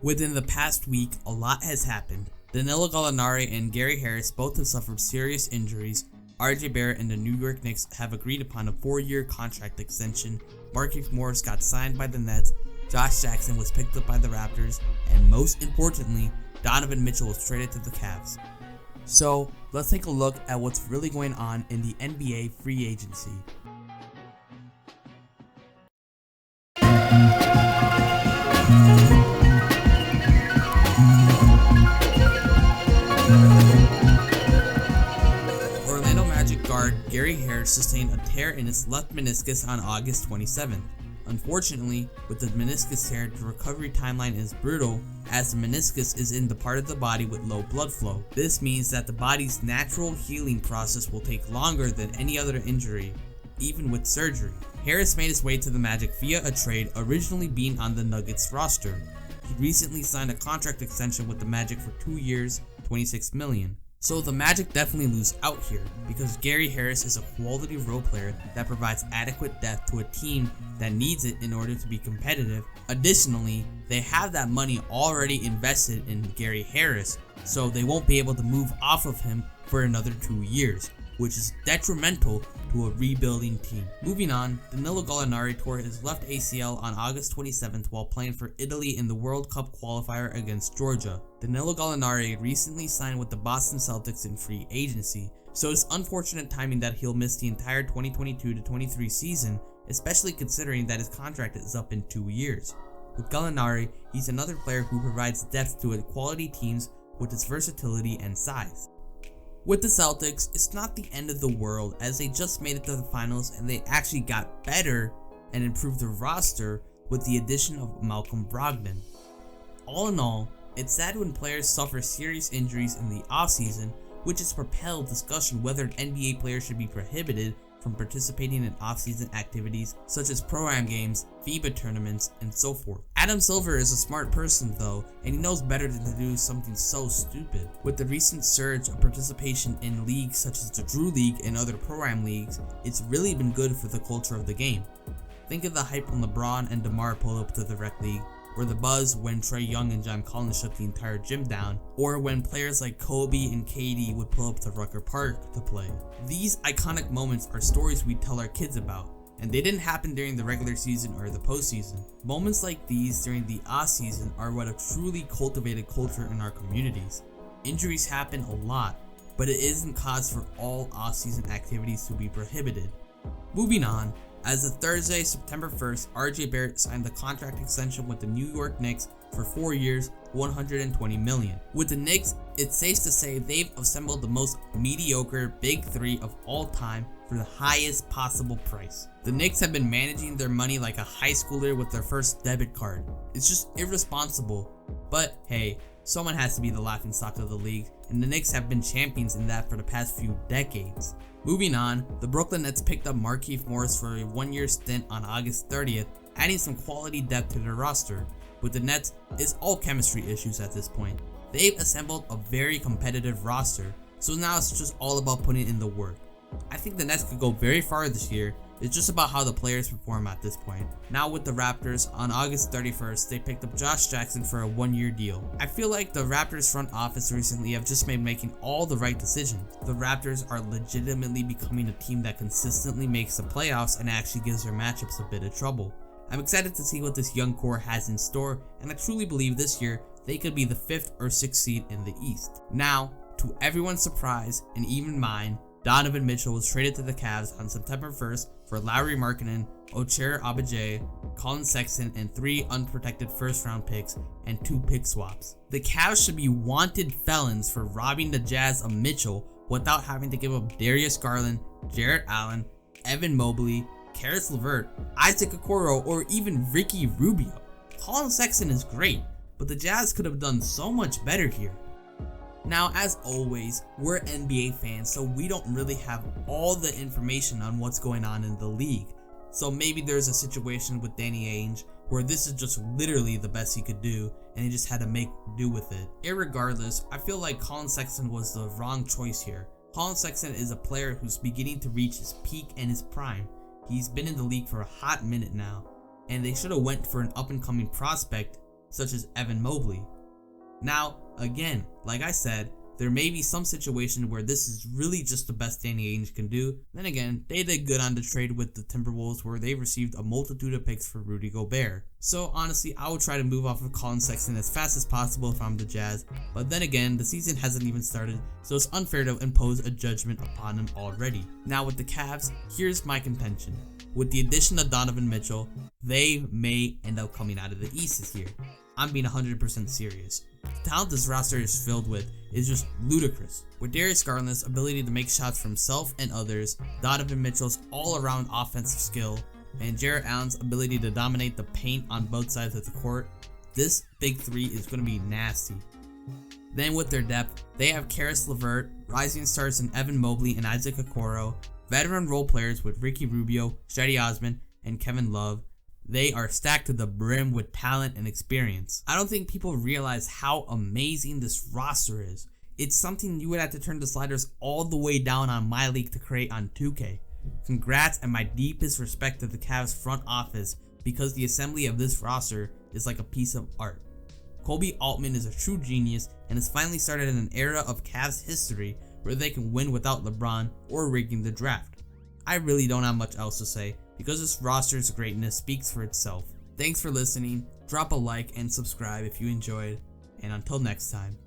Within the past week, a lot has happened. Danilo Gallinari and Gary Harris both have suffered serious injuries. RJ Barrett and the New York Knicks have agreed upon a 4-year contract extension. Markieff Morris got signed by the Nets. Josh Jackson was picked up by the Raptors. And most importantly, Donovan Mitchell was traded to the Cavs. So, let's take a look at what's really going on in the NBA free agency. Orlando Magic guard Gary Harris sustained a tear in his left meniscus on August 27th. Unfortunately, with the meniscus tear, the recovery timeline is brutal as the meniscus is in the part of the body with low blood flow. This means that the body's natural healing process will take longer than any other injury, even with surgery. Harris made his way to the Magic via a trade, originally being on the Nuggets roster. He recently signed a contract extension with the Magic for 2 years, $26 million. So the Magic definitely lose out here, because Gary Harris is a quality role player that provides adequate depth to a team that needs it in order to be competitive. Additionally, they have that money already invested in Gary Harris, so they won't be able to move off of him for another 2 years, which is detrimental to a rebuilding team. Moving on, Danilo Gallinari tore his left ACL on August 27th while playing for Italy in the World Cup qualifier against Georgia. Danilo Gallinari recently signed with the Boston Celtics in free agency, so it's unfortunate timing that he'll miss the entire 2022-23 season, especially considering that his contract is up in 2 years. With Gallinari, he's another player who provides depth to quality teams with his versatility and size. With the Celtics, it's not the end of the world as they just made it to the finals and they actually got better and improved their roster with the addition of Malcolm Brogdon. All in all, it's sad when players suffer serious injuries in the offseason, which has propelled discussion whether an NBA player should be prohibited from participating in off-season activities such as pro-am games, FIBA tournaments, and so forth. Adam Silver is a smart person though, and he knows better than to do something so stupid. With the recent surge of participation in leagues such as the Drew League and other pro-am leagues, it's really been good for the culture of the game. Think of the hype when LeBron and DeMar pulled up to the rec league, or the buzz when Trae Young and John Collins shut the entire gym down, or when players like Kobe and KD would pull up to Rucker Park to play. These iconic moments are stories we tell our kids about, and they didn't happen during the regular season or the postseason. Moments like these during the off-season are what have truly cultivated culture in our communities. Injuries happen a lot, but it isn't cause for all off-season activities to be prohibited. Moving on, as of Thursday, September 1st, RJ Barrett signed the contract extension with the New York Knicks for 4 years, $120 million. With the Knicks, it's safe to say they've assembled the most mediocre big three of all time for the highest possible price. The Knicks have been managing their money like a high schooler with their first debit card. It's just irresponsible. But hey, someone has to be the laughingstock of the league, and the Knicks have been champions in that for the past few decades. Moving on, the Brooklyn Nets picked up Markieff Morris for a 1-year stint on August 30th, adding some quality depth to their roster. With the Nets, it's all chemistry issues at this point. They've assembled a very competitive roster, so now it's just all about putting in the work. I think the Nets could go very far this year. It's just about how the players perform at this point. Now with the Raptors, on August 31st, they picked up Josh Jackson for a 1-year deal. I feel like the Raptors front office recently have just been making all the right decisions. The Raptors are legitimately becoming a team that consistently makes the playoffs and actually gives their matchups a bit of trouble. I'm excited to see what this young core has in store, and I truly believe this year they could be the 5th or 6th seed in the East. Now, to everyone's surprise, and even mine, Donovan Mitchell was traded to the Cavs on September 1st for Lauri Markkanen, Ochai Agbaji, Colin Sexton, and 3 unprotected first-round picks and 2 pick swaps. The Cavs should be wanted felons for robbing the Jazz of Mitchell without having to give up Darius Garland, Jarrett Allen, Evan Mobley, Karis LeVert, Isaac Okoro, or even Ricky Rubio. Colin Sexton is great, but the Jazz could have done so much better here. Now, as always, we're NBA fans, so we don't really have all the information on what's going on in the league. So maybe there's a situation with Danny Ainge where this is just literally the best he could do and he just had to make do with it. Irregardless, I feel like Colin Sexton was the wrong choice here. Colin Sexton is a player who's beginning to reach his peak and his prime. He's been in the league for a hot minute now, and they should have went for an up-and-coming prospect such as Evan Mobley. Now, again, like I said, there may be some situation where this is really just the best Danny Ainge can do. Then again, they did good on the trade with the Timberwolves where they received a multitude of picks for Rudy Gobert. So honestly, I would try to move off of Colin Sexton as fast as possible if I'm the Jazz. But then again, the season hasn't even started, so it's unfair to impose a judgment upon them already. Now with the Cavs, here's my contention. With the addition of Donovan Mitchell, they may end up coming out of the East this year. I'm being 100% serious. The talent this roster is filled with is just ludicrous. With Darius Garland's ability to make shots for himself and others, Donovan Mitchell's all-around offensive skill, and Jarrett Allen's ability to dominate the paint on both sides of the court, this big three is going to be nasty. Then with their depth, they have Karis LeVert, rising stars in Evan Mobley and Isaac Okoro, veteran role players with Ricky Rubio, Shetty Osman, and Kevin Love. They are stacked to the brim with talent and experience. I don't think people realize how amazing this roster is. It's something you would have to turn the sliders all the way down on my league to create on 2K. Congrats and my deepest respect to the Cavs front office because the assembly of this roster is like a piece of art. Kobe Altman is a true genius and has finally started an era of Cavs history where they can win without LeBron or rigging the draft. I really don't have much else to say because this roster's greatness speaks for itself. Thanks for listening, drop a like and subscribe if you enjoyed, and until next time.